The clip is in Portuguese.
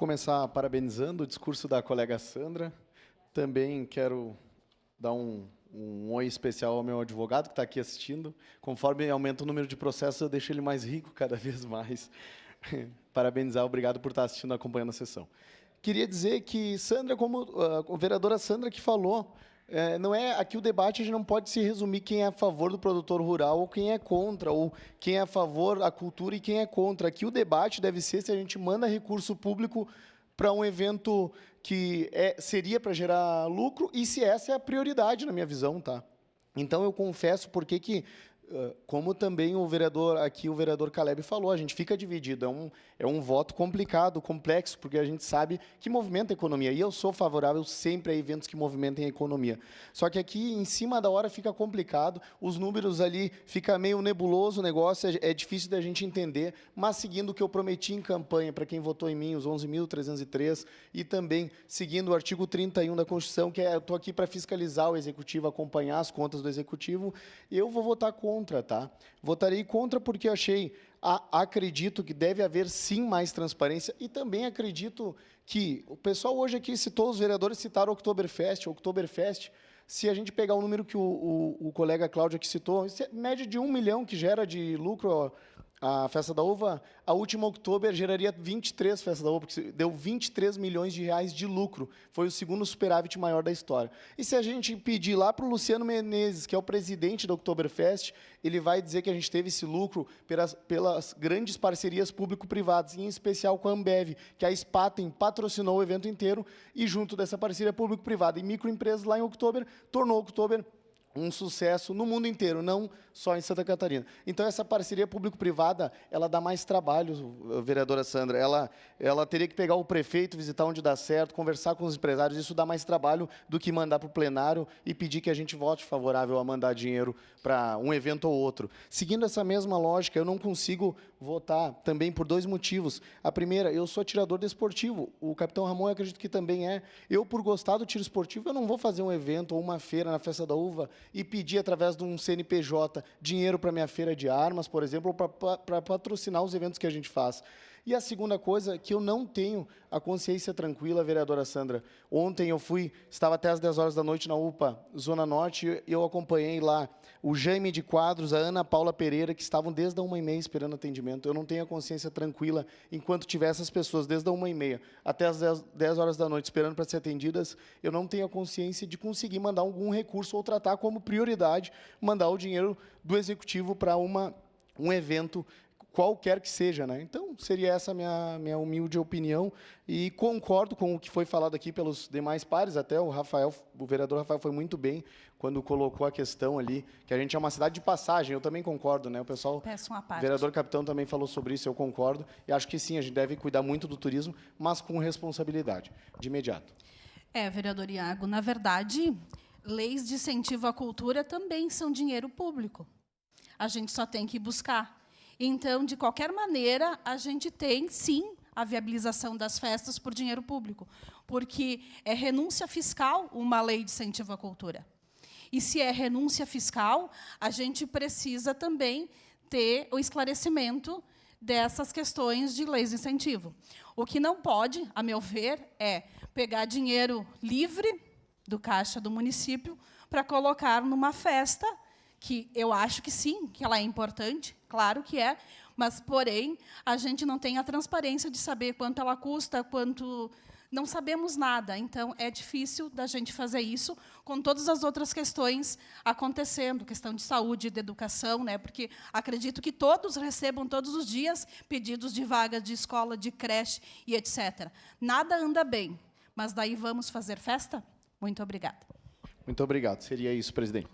começar parabenizando o discurso da colega Sandra. Também quero dar um oi especial ao meu advogado, que está aqui assistindo. Conforme aumenta o número de processos, eu deixo ele mais rico cada vez mais. Parabenizar, obrigado por estar assistindo e acompanhando a sessão. Queria dizer que, Sandra, como a vereadora Sandra que falou, não é aqui o debate, a gente não pode se resumir quem é a favor do produtor rural ou quem é contra, ou quem é a favor da cultura e quem é contra. Aqui o debate deve ser se a gente manda recurso público para um evento que seria para gerar lucro e se essa é a prioridade, na minha visão, tá? Então, eu confesso porque que, como também o vereador Caleb falou, a gente fica dividido. É um voto complicado, complexo, porque a gente sabe que movimenta a economia. E eu sou favorável sempre a eventos que movimentem a economia. Só que aqui, em cima da hora, fica complicado. Os números ali, fica meio nebuloso o negócio, é difícil da gente entender. Mas, seguindo o que eu prometi em campanha, para quem votou em mim, os 11.303, e também seguindo o artigo 31 da Constituição, que eu estou aqui para fiscalizar o Executivo, acompanhar as contas do Executivo, eu vou votar contra, tá? Votarei contra porque acredito que deve haver sim mais transparência e também acredito que o pessoal hoje aqui citou, os vereadores citaram o Oktoberfest, se a gente pegar o número que o colega Cláudio aqui citou, isso é média de 1 milhão que gera de lucro a Festa da Uva, a última Oktober geraria 23 Festas da Uva, porque deu 23 milhões de reais de lucro. Foi o segundo superávit maior da história. E se a gente pedir lá para o Luciano Menezes, que é o presidente da Oktoberfest, ele vai dizer que a gente teve esse lucro pelas grandes parcerias público-privadas, em especial com a Ambev, que a Spaten patrocinou o evento inteiro, e junto dessa parceria público-privada e microempresas lá em Oktober, tornou Oktober um sucesso no mundo inteiro, não só em Santa Catarina. Então, essa parceria público-privada, ela dá mais trabalho, vereadora Sandra. Ela teria que pegar o prefeito, visitar onde dá certo, conversar com os empresários. Isso dá mais trabalho do que mandar para o plenário e pedir que a gente vote favorável a mandar dinheiro para um evento ou outro. Seguindo essa mesma lógica, eu não consigo votar também por 2 motivos. A primeira, eu sou atirador desportivo. O capitão Ramon, eu acredito que também é. Eu, por gostar do tiro esportivo, eu não vou fazer um evento ou uma feira na Festa da Uva e pedir, através de um CNPJ, dinheiro para minha feira de armas, por exemplo, ou para patrocinar os eventos que a gente faz. E a segunda coisa, que eu não tenho a consciência tranquila, vereadora Sandra. Ontem eu estava até às 10 horas da noite na UPA, Zona Norte, e eu acompanhei lá o Jaime de Quadros, a Ana Paula Pereira, que estavam desde a 1h30 esperando atendimento. Eu não tenho a consciência tranquila enquanto tiver essas pessoas, desde a 1h30 até às 10 horas da noite, esperando para ser atendidas, eu não tenho a consciência de conseguir mandar algum recurso ou tratar como prioridade mandar o dinheiro do Executivo para um evento qualquer que seja, né? Então, seria essa a minha humilde opinião e concordo com o que foi falado aqui pelos demais pares, até o vereador Rafael foi muito bem quando colocou a questão ali, que a gente é uma cidade de passagem, eu também concordo, né? O pessoal, o vereador capitão também falou sobre isso, eu concordo, e acho que sim, a gente deve cuidar muito do turismo, mas com responsabilidade, de imediato. Vereador Iago, na verdade, leis de incentivo à cultura também são dinheiro público. A gente só tem que buscar. Então, de qualquer maneira, a gente tem, sim, a viabilização das festas por dinheiro público, porque é renúncia fiscal uma lei de incentivo à cultura. E, se é renúncia fiscal, a gente precisa também ter o esclarecimento dessas questões de leis de incentivo. O que não pode, a meu ver, é pegar dinheiro livre do caixa do município para colocar numa festa que eu acho que sim, que ela é importante, claro que é, mas, porém, a gente não tem a transparência de saber quanto ela custa, quanto... Não sabemos nada, então é difícil da gente fazer isso com todas as outras questões acontecendo, questão de saúde, de educação, né? Porque acredito que todos recebam todos os dias pedidos de vaga de escola, de creche e etc. Nada anda bem, mas daí vamos fazer festa? Muito obrigada. Muito obrigado. Seria isso, presidente.